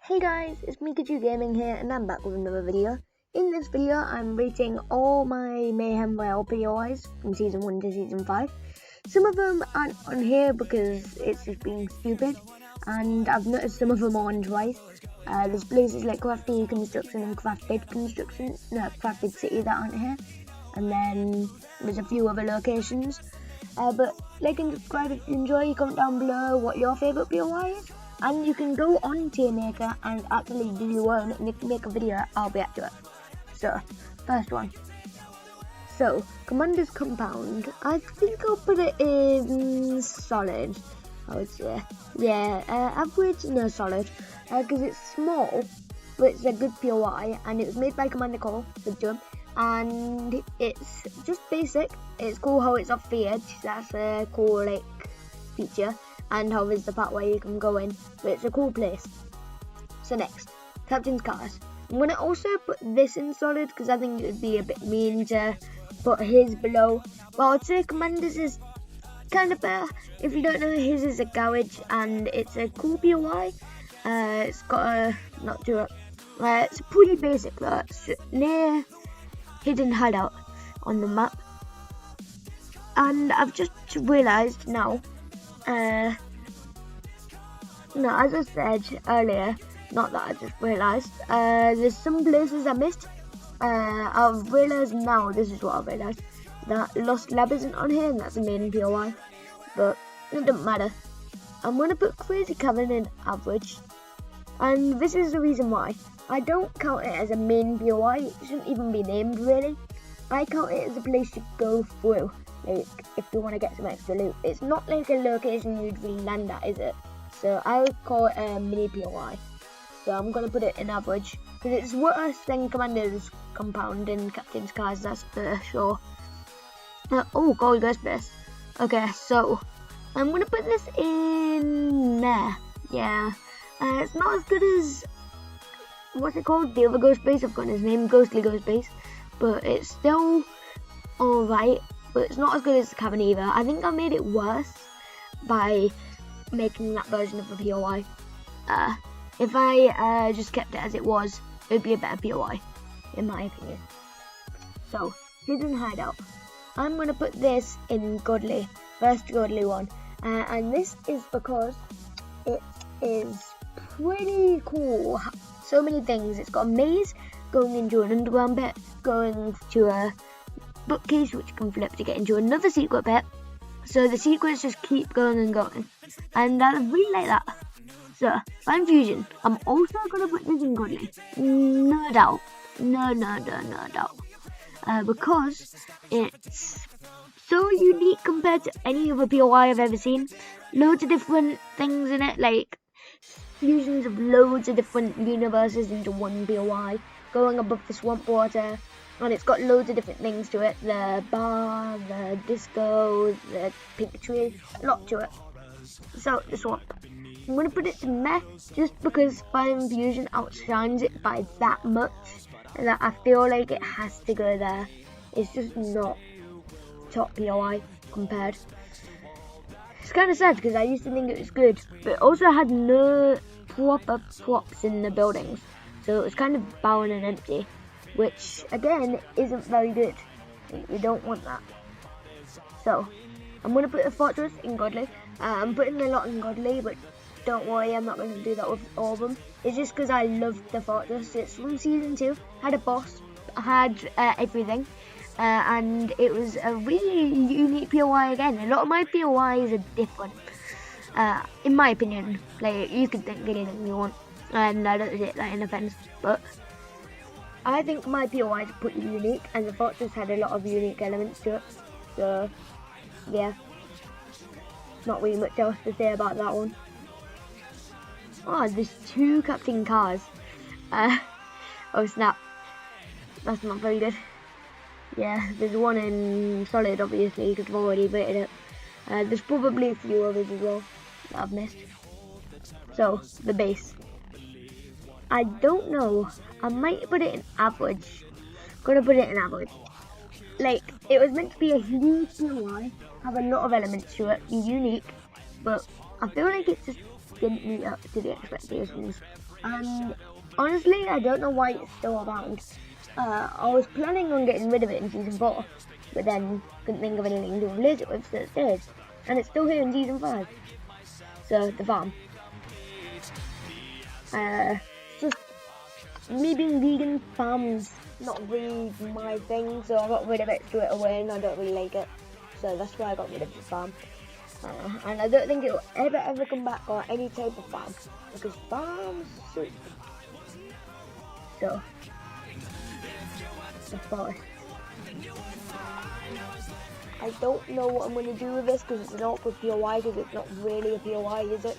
Hey guys, it's Mikachu Gaming here and I'm back with another video. In this video I'm rating all my Mayhem Royale POIs from Season 1 to Season 5. Some of them aren't on here because it's just being stupid, and I've noticed some of them are on twice. There's places like Crafty Construction and Crafted City that aren't here, and then there's a few other locations. But like and subscribe if you enjoy, comment down below what your favourite POI is. And you can go on Tier Maker and actually do your own, and if you make a video, I'll react to it. So, first one. So, Commander's Compound. I think I'll put it in solid, I would say. Yeah, average, no solid. Because it's small, but it's a good POI, and it was made by Commander Cole, good job. And it's just basic. It's cool how it's off the edge, that's a cool, like, feature. And how there's the part where you can go in, but it's a cool place. So next, Captain's Cars. I'm going to also put this in solid because I think it would be a bit mean to put his below. Well, I'd say Commander's is kind of better. If you don't know, his is a garage and it's a cool POI. It's got a, it's pretty basic though. It's near Hither Hideout on the map. And I've just realised now, no, as I said earlier, not that I just realised, there's some places I missed. I've realised now, this is what I've realised, that Lost Lab isn't on here, and that's a main POI, but it doesn't matter. I'm going to put Crazy Cavern in average, and this is the reason why. I don't count it as a main POI, it shouldn't even be named really. I count it as a place to go through. Like, if you want to get some extra loot. It's not like a location you'd really land at, is it? So I would call it a mini POI. So I'm going to put it in average, because it's worse than Commander's Compound and Captain's Cars, that's for sure. Oh, Ghostlyberries. Okay, so I'm going to put this in there. Yeah. It's not as good as, what's it called? The other Ghostlyberries. I've got his name, Ghostlyberries. But it's still alright. But it's not as good as the Cavern either. I think I made it worse by making that version of the POI. If I just kept it as it was, it would be a better POI, in my opinion. So, Hither Hideout. I'm going to put this in Godly, first Godly one. And this is because it is pretty cool. So many things. It's got a maze going into an underground bit, going to a bookcase which you can flip to get into another secret bit, so the secrets just keep going and going, and I really like that. So Fine Fusion, I'm also gonna put this in Godly, no doubt, no doubt, because it's so unique compared to any other POI I've ever seen. Loads of different things in it, like fusions of loads of different universes into one POI, going above the swamp water. And it's got loads of different things to it. The bar, the disco, the pink tree, a lot to it. So, the swamp. I'm going to put it to meh, just because Fire Fusion outshines it by that much. And that I feel like it has to go there. It's just not top POI compared. It's kind of sad because I used to think it was good. But it also had no proper props in the buildings. So it was kind of barren and empty, which again isn't very good. You don't want that. So I'm going to put a fortress in Godly. I'm putting a lot in Godly, but don't worry, I'm not going to do that with all of them. It's just because I loved the fortress. It's from Season 2, had a boss, had everything, and it was a really unique POI again. A lot of my POIs are different, in my opinion. Like, you can think anything you want, and I don't take that in offense, but I think my POI is pretty unique, and the fortress had a lot of unique elements to it. So, yeah, not really much else to say about that one. Oh, there's 2 Captain Cars. Oh snap, that's not very good. Yeah, there's one in solid, obviously, because I've already rated it. There's probably a few others as well that I've missed. So, the base. I don't know, I might put it in average. Gonna put it in average. Like, it was meant to be a huge POI, have a lot of elements to it, be unique, but I feel like it just didn't meet up to the expectations. And honestly, I don't know why it's still around. I was planning on getting rid of it in Season 4, but then couldn't think of anything to replace it with, so it stayed. And it's still here in Season 5. So, the farm. Just me being vegan, farms not really my thing, so I got rid of it straight away and I don't really like it. So that's why I got rid of the farm. And I don't think it will ever come back or any type of farm, because farms suck. So, the forest. I don't know what I'm going to do with this because it's an awkward POI, because it's not really a POI, is it?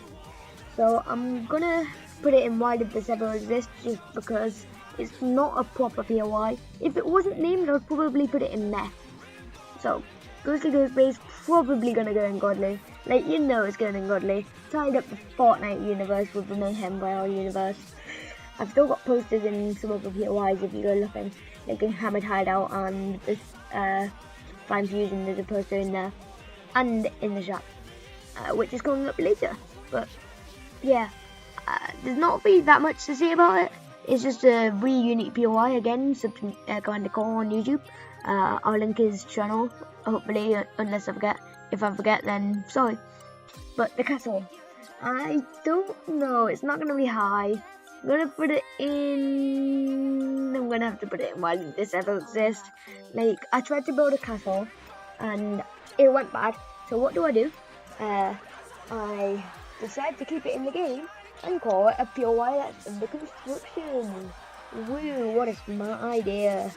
So I'm going to put it in why did this ever exist, just because it's not a proper POI. If it wasn't named, I'd probably put it in meh. So, Ghostlyberries probably going to go in godly. Like, you know it's going in godly. Tied up the Fortnite universe with the mayhem royale universe. I've still got posters in some of the POIs if you go looking. Like in Hither Hideout and this Prime Fusion, there's a poster in there. And in the shop, which is coming up later. But, yeah, there's not really that much to say about it. It's just a really unique POI again, kind of call on YouTube. I'll link his channel, hopefully, unless I forget. If I forget, then sorry. But the castle, I don't know, it's not going to be high. I'm going to put it in, I'm going to have to put it in why did this ever exist. Like, I tried to build a castle, and it went bad. So what do? I decided to keep it in the game, and call it a POI that's under construction. Woo, what a smart idea.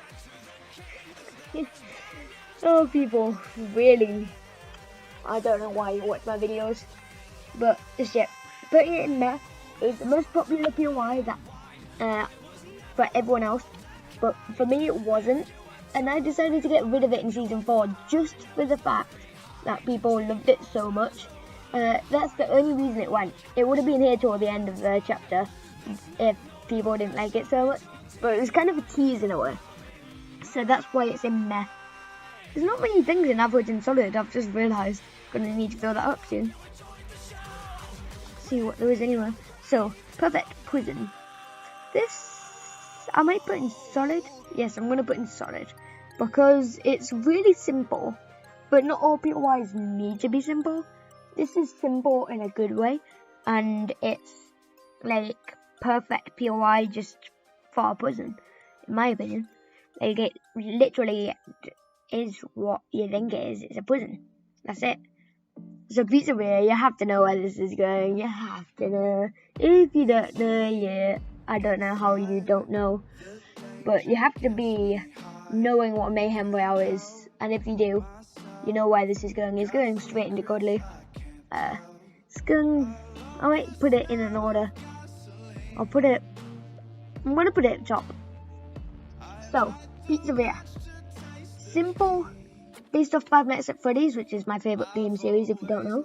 So people, really, I don't know why you watch my videos, but just yet, putting it in there is the most popular POI that, for everyone else, but for me it wasn't, and I decided to get rid of it in Season 4 just for the fact that people loved it so much. That's the only reason it went. It would have been here till the end of the chapter if people didn't like it so much, but it was kind of a tease in a way. So that's why it's in meh. There's not many things in average and solid, I've just realised. Gonna need to fill that up soon. See what there is anyway. So, perfect prison. This, I might put in solid. Yes, I'm gonna put in solid. Because it's really simple, but not all POIs need to be simple. This is simple in a good way, and it's like perfect POI just for a prison, in my opinion. Like, it literally is what you think it is. It's a prison. That's it. So pizzeria, you have to know where this is going. You have to know. If you don't know, yeah, I don't know how you don't know. But you have to be knowing what mayhem royale is. And if you do, you know where this is going. It's going straight into godly. It's going, I might put it in an order. I'm going to put it at the top. So, pizzeria. Simple, based off Five Nights at Freddy's, which is my favourite theme series if you don't know.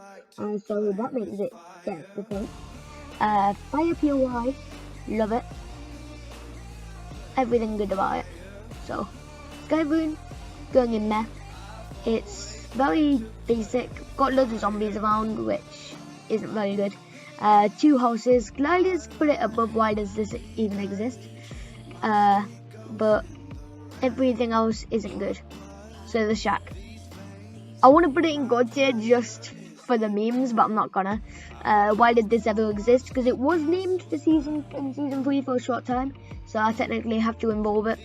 So that makes it get the point. Fire POI, love it. Everything good about it. So, Skyboon, going in there. It's very basic. Got loads of zombies around, which isn't very good. 2 houses. Gliders, put it above why does this even exist. But everything else isn't good. So the shack. I want to put it in God tier just for the memes, but I'm not gonna. Why did this ever exist? Because it was named for season 3 for a short time, so I technically have to involve it.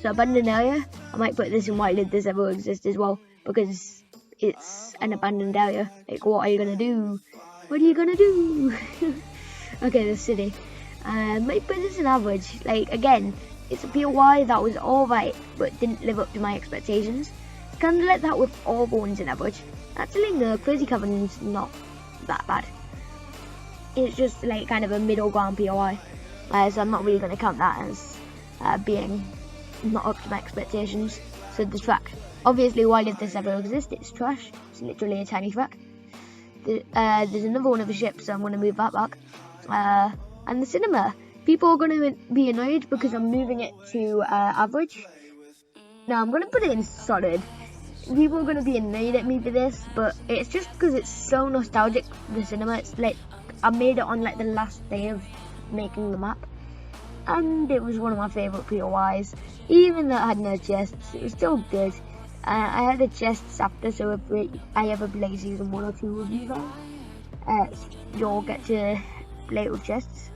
So abandoned area, I might put this in why did this ever exist as well, because it's an abandoned area. Like, what are you gonna do? What are you gonna do? Okay, the city. Might put this in average. Like, again, it's a POI that was alright, but didn't live up to my expectations. Kind of like that with all the ones in average. Actually, no, Crazy Cavern's not that bad. It's just like kind of a middle ground POI. So I'm not really going to count that as being not up to my expectations. So the track. Obviously, why did this ever exist? It's trash. It's literally a tiny track. There's another one of the ships, so I'm going to move that back. And the cinema. People are going to be annoyed because I'm moving it to average. Now I'm going to put it in solid. People are going to be annoyed at me for this, but it's just because it's so nostalgic, the cinema. It's like, I made it on like the last day of making the map, and it was one of my favourite POIs. Even though I had no chests, it was still good. I had the chests after, so if I ever play season 1 or 2 with you guys, you'll get to play it with chests.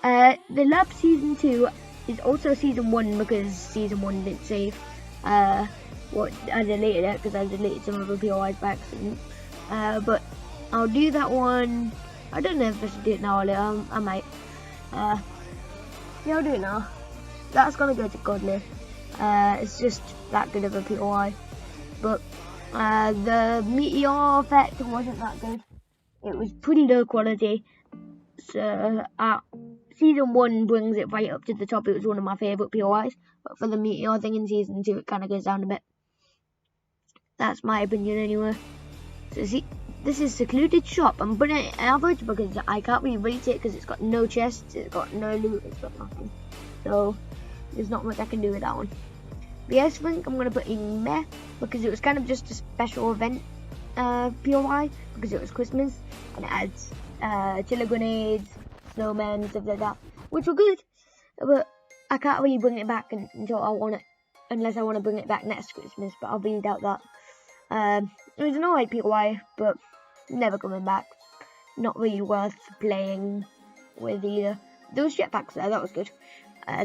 The lab season 2 is also season 1 because season 1 didn't save. I deleted it because I deleted some of the POIs by accident. But I'll do that one. I don't know if I should do it now or later. I might. Yeah, I'll do it now. That's gonna go to Godly. It's just that good of a POI. But the meteor effect wasn't that good. It was pretty low quality. So season 1 brings it right up to the top. It was one of my favourite POIs. But for the meteor thing in season 2, it kind of goes down a bit. That's my opinion anyway. So see, this is secluded shop. I'm putting it average because I can't really rate it because it's got no chests, it's got no loot, it's got nothing. So there's not much I can do with that one. The ice rink I'm gonna put in meh because it was kind of just a special event POI because it was Christmas and it adds chiller grenades, snowmen, stuff like that, which were good. But I can't really bring it back until I want it, unless I want to bring it back next Christmas. But I'll really doubt that. It was an alright POI, but never coming back. Not really worth playing with either. There was jetpacks there, that was good.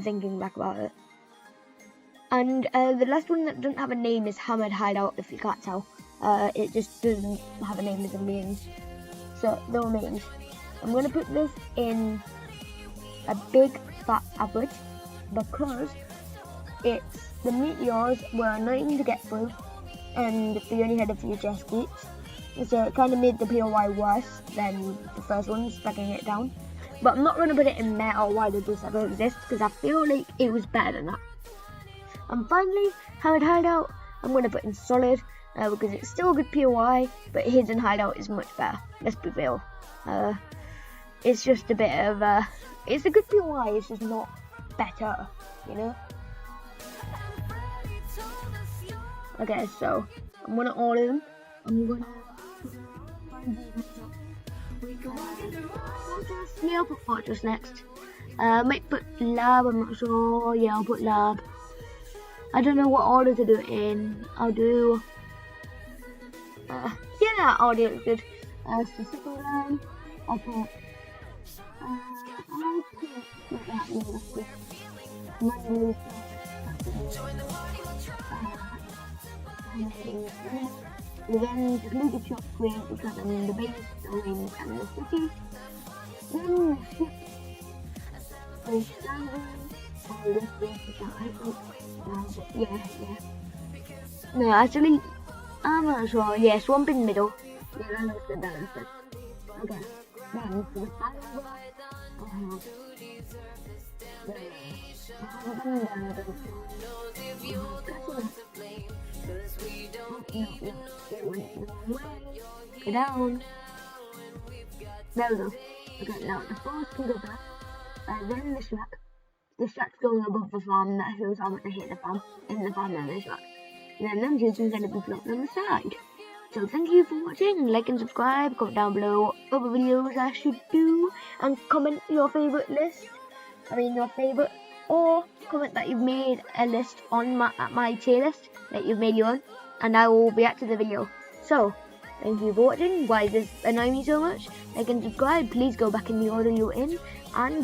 Thinking back about it. And the last one that doesn't have a name is Hither Hideout, if you can't tell. It just doesn't have a name as it means. So, the remains. I'm going to put this in a big fat average because the meteors were annoying to get through and they only had a few chest glitches. So it kind of made the POI worse than the first one, stacking it down. But I'm not going to put it in meta or why did this ever exist because I feel like it was better than that. And finally, Hither Hideout, I'm going to put in solid because it's still a good POI, but Hidden Hideout is much better. Let's be real. It's just a bit of it's a good POI, it's just not better, you know? Okay, so I'm gonna order them. I'm gonna yeah, I'll put Fortress next. Might put lab, I'm not sure. Yeah, I'll put lab. I don't know what order to do it in. I'll do yeah, that order is good. Specific line, I'll put then secluded shop screen because I'm in the base, the wing, and the city. Then the ship, the standard, and this is the item. Yeah. No, actually, I'm not sure. Yeah, swamp in the middle. Yeah, that looks good. Okay, then for the standard, go down. There we go. Okay, now the force can go back. Then the shack. The shack's going above the farm. That shows how much I hate the farm. In the farm, then the shack. And then them two things are going to be floating on the side. So thank you for watching. Like and subscribe. Comment down below what other videos I should do. And comment your favourite list. Your favourite. Or comment that you've made a list on my tier list. That you've made your own. And I will react to the video. So, thank you for watching. Why does this annoy me so much? Like and subscribe. Please go back in the order you're in. And